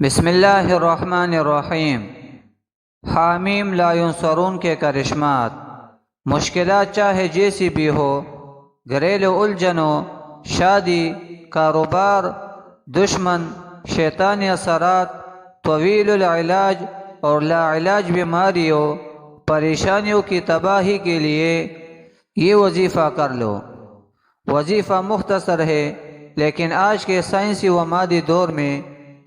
بسم اللہ الرحمن الرحیم۔ حامیم لا ینصرون کے کرشمات۔ مشکلات چاہے جیسی بھی ہو، گھریلو الجھنوں، شادی، کاروبار، دشمن، شیطانی اثرات، طویل العلاج اور لا علاج بیماریوں، پریشانیوں کی تباہی کے لیے یہ وظیفہ کر لو۔ وظیفہ مختصر ہے، لیکن آج کے سائنسی و مادی دور میں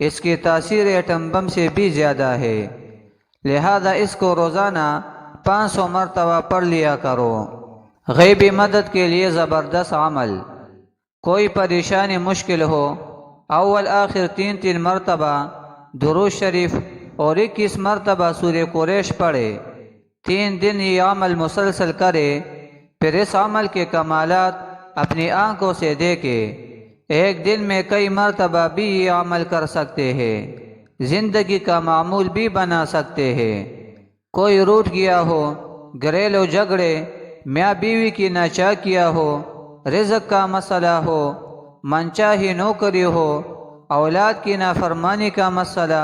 اس کی تاثیر ایٹم بم سے بھی زیادہ ہے، لہذا اس کو روزانہ 500 مرتبہ پڑھ لیا کرو۔ غیبی مدد کے لیے زبردست عمل۔ کوئی پریشانی مشکل ہو، اول آخر 3 مرتبہ درود شریف اور 21 مرتبہ سورہ قریش پڑھے۔ 3 دن یہ عمل مسلسل کرے، پھر اس عمل کے کمالات اپنی آنکھوں سے دیکھے۔ ایک دن میں کئی مرتبہ بھی یہ عمل کر سکتے ہیں، زندگی کا معمول بھی بنا سکتے ہیں۔ کوئی روٹھ گیا ہو، گھریلو جھگڑے، میاں بیوی کی ناچاکیاں ہو، رزق کا مسئلہ ہو، منچاہی نوکری ہو، اولاد کی نافرمانی کا مسئلہ،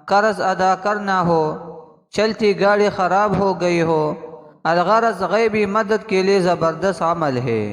قرض ادا کرنا ہو، چلتی گاڑی خراب ہو گئی ہو، الغرض غیبی مدد کے لیے زبردست عمل ہے۔